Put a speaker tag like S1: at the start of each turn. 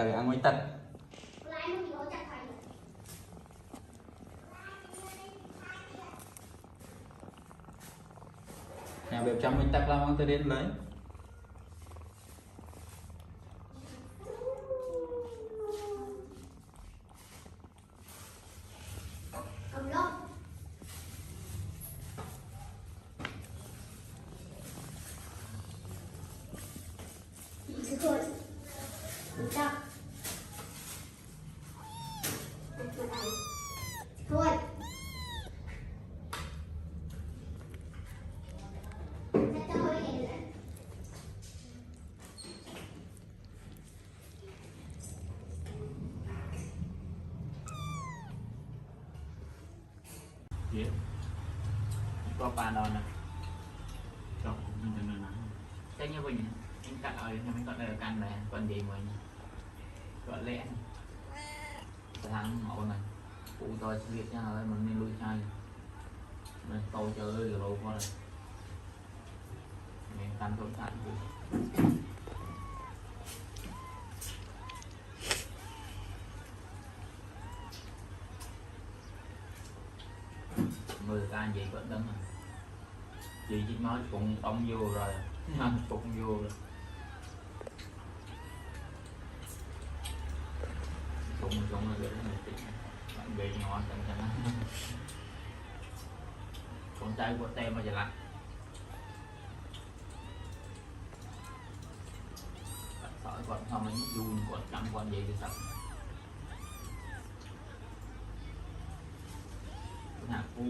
S1: Trời ăn mới tật. Nhà bếp trong mình tắt làm ăn từ đến lấy.
S2: Thôi.
S1: Biết. Có bàn đó nè. Chọc mình đừng nắng. Chắc như vậy anh cắt ở nhà mình còn đây là căn này, còn gì mà gọi lẽ tháng mẫu này phụ tôi sẽ việc nha ơi mình nên lui chai mình tôi chơi rồi lâu quá rồi mình căn thốn sẵn mười can gì vẫn đứng chị chỉ nói cũng đông vô rồi cũng vô rồi cũng là cái này bạn về ngon chẳng chẳng con trai của tem mà giờ lạnh sỏi còn không ấy dùn còn trăm con gì thì sao hạt phu